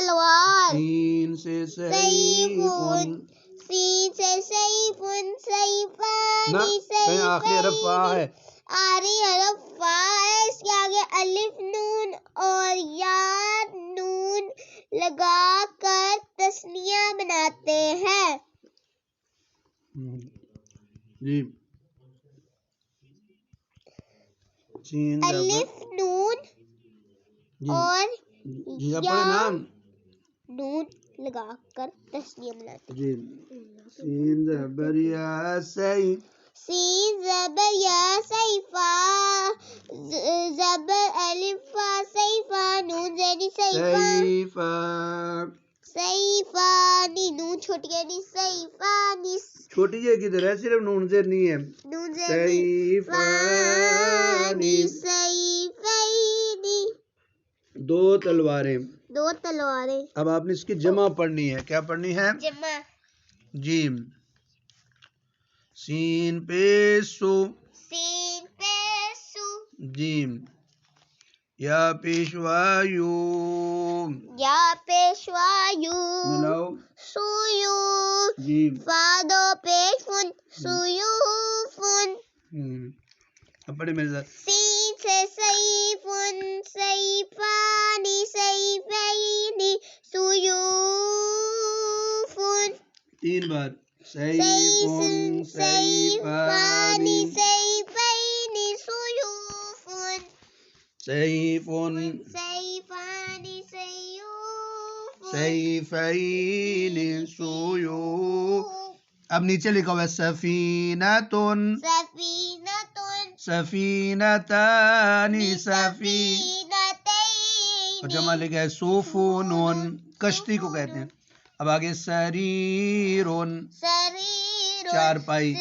تلوار. سین سے safe. Safe. سین سے سیف. سیفان. نہ کہیں آخری حرف فا ہے. آخری حرف فا ہے. اس کے آگے الف نون اور یا نون لگا کر تثنیہ بناتے ہیں. جی سین الف نون اور یا نون لگا کر تثنیہ بناتے ہیں. جی سین زبر یا سی. سین زبر یا سیفا. زبر الف فا سیفا. نون زیری سیفا. سیفا. سیفانی. نون چھوٹی یعنی سیفانی. چھوٹی جی کدھر ہے؟ صرف نون زیر نہیں ہے. نون زیری سیفانی. سیفینی. دو تلواریں. دو تلواریں. اب آپ نے اس کی جمع پڑھنی ہے. کیا پڑھنی ہے؟ جمع. جیم سین پیسو. سین پیسو. جیم یا پیشوایو. یا پیشوایو. ملاؤ. سویو. جیم فادو پیشفن. سیوفن. اب پڑھے میرے ساتھ. سین سے سیفن. سیفانی. سیفینی. سیوفن. 3 بار. سیفن. سیفانی. سیفانی. سیفینی. سیوفن. سیفن. سیفانی. سیوفن. سیفین. سیوف. اب نیچے لکھا ہوا ہے سفینتن. سفینتن. سفینتان. سفینتین. اور جمع لکھا ہے سفنون. کشتی کو کہتے ہیں. اب آگے سریرن. سریر. 4 پائی.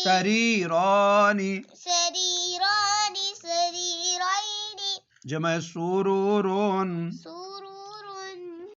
سریرانی. سریرانی. سریرینی. جمع سرورن.